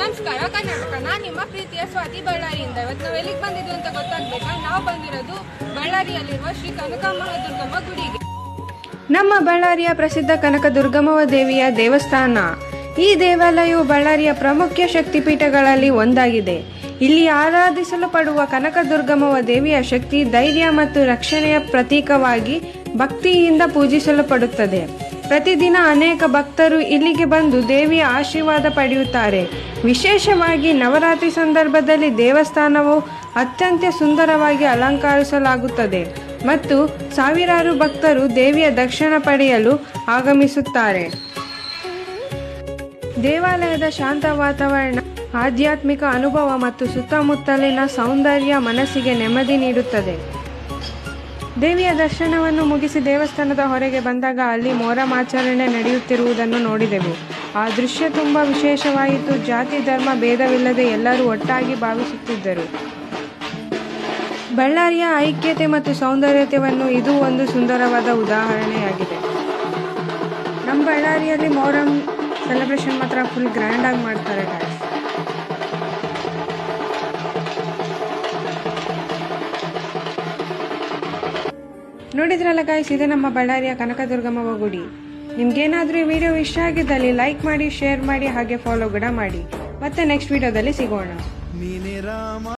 ನಮಸ್ಕಾರ ಕರ್ನಾಟಕ, ನಾನು ನಿಮ್ಮ ಪ್ರೀತಿಯ ಸ್ವಾತಿ ಬಳ್ಳಾರಿಯಿಂದ. ಇವತ್ತು ನಾವು ಎಲ್ಲಿಗೆ ಬಂದಿದ್ದು ಅಂತ ಗೊತ್ತಾಗ್ಬೇಕಾ? ನಾವು ಬಂದಿರೋದು ಬಳ್ಳಾರಿಯಲ್ಲಿರುವ ಶ್ರೀ ಕನಕಮಹಾದುರ್ಗಮ್ಮ ಗುಡಿಗೆ. ನಮ್ಮ ಬಳ್ಳಾರಿಯ ಪ್ರಸಿದ್ಧ ಕನಕದುರ್ಗಮ್ಮ ದೇವಿಯ ದೇವಸ್ಥಾನ. ಈ ದೇವಾಲಯವು ಬಳ್ಳಾರಿಯ ಪ್ರಮುಖ ಶಕ್ತಿಪೀಠಗಳಲ್ಲಿ ಒಂದಾಗಿದೆ. ಇಲ್ಲಿ ಆರಾಧಿಸಲ್ಪಡುವ ಕನಕದುರ್ಗಮ್ಮ ದೇವಿಯ ಶಕ್ತಿ, ಧೈರ್ಯ ಮತ್ತು ರಕ್ಷಣೆಯ ಪ್ರತೀಕವಾಗಿ ಭಕ್ತಿಯಿಂದ ಪೂಜಿಸಲ್ಪಡುತ್ತದೆ. ಪ್ರತಿದಿನ ಅನೇಕ ಭಕ್ತರು ಇಲ್ಲಿಗೆ ಬಂದು ದೇವಿಯ ಆಶೀರ್ವಾದ ಪಡೆಯುತ್ತಾರೆ. ವಿಶೇಷವಾಗಿ ನವರಾತ್ರಿ ಸಂದರ್ಭದಲ್ಲಿ ದೇವಸ್ಥಾನವು ಅತ್ಯಂತ ಸುಂದರವಾಗಿ ಅಲಂಕರಿಸಲಾಗುತ್ತದೆ ಮತ್ತು ಸಾವಿರಾರು ಭಕ್ತರು ದೇವಿಯ ದರ್ಶನ ಪಡೆಯಲು ಆಗಮಿಸುತ್ತಾರೆ. ದೇವಾಲಯದ ಶಾಂತ ವಾತಾವರಣ, ಆಧ್ಯಾತ್ಮಿಕ ಅನುಭವ ಮತ್ತು ಸುತ್ತಮುತ್ತಲಿನ ಸೌಂದರ್ಯ ಮನಸ್ಸಿಗೆ ನೆಮ್ಮದಿ ನೀಡುತ್ತದೆ. ದೇವಿಯ ದರ್ಶನವನ್ನು ಮುಗಿಸಿ ದೇವಸ್ಥಾನದ ಹೊರಗೆ ಬಂದಾಗ ಅಲ್ಲಿ ಮೊಹರಂ ಆಚರಣೆ ನಡೆಯುತ್ತಿರುವುದನ್ನು ನೋಡಿದೆವು. ಆ ದೃಶ್ಯ ತುಂಬ ವಿಶೇಷವಾಯಿತು. ಜಾತಿ ಧರ್ಮ ಭೇದವಿಲ್ಲದೆ ಎಲ್ಲರೂ ಒಟ್ಟಾಗಿ ಭಾವಿಸುತ್ತಿದ್ದರು. ಬಳ್ಳಾರಿಯ ಐಕ್ಯತೆ ಮತ್ತು ಸೌಂದರ್ಯತೆಯನ್ನು ಇದು ಒಂದು ಸುಂದರವಾದ ಉದಾಹರಣೆಯಾಗಿದೆ. ನಮ್ಮ ಬಳ್ಳಾರಿಯಲ್ಲಿ ಮೊಹರಂ ಸೆಲೆಬ್ರೇಷನ್ ಮಾತ್ರ ಫುಲ್ ಗ್ರ್ಯಾಂಡ್ ಆಗಿ ಮಾಡ್ತಾರೆ ಗಾಯ್ಸ್. ನೋಡಿದ್ರಲ್ಲ ಗಾಯ್ಸ್, ಇದೆ ನಮ್ಮ ಬಳ್ಳಾರಿಯ ಕನಕದುರ್ಗಮ್ಮ ಗುಡಿ. ನಿಮ್ಗೇನಾದ್ರೂ ಈ ವಿಡಿಯೋ ಇಷ್ಟ ಆಗಿದ್ದಲ್ಲಿ ಲೈಕ್ ಮಾಡಿ, ಶೇರ್ ಮಾಡಿ, ಹಾಗೆ ಫಾಲೋ ಕೂಡ ಮಾಡಿ. ಮತ್ತೆ ನೆಕ್ಸ್ಟ್ ವಿಡಿಯೋದಲ್ಲಿ ಸಿಗೋಣ.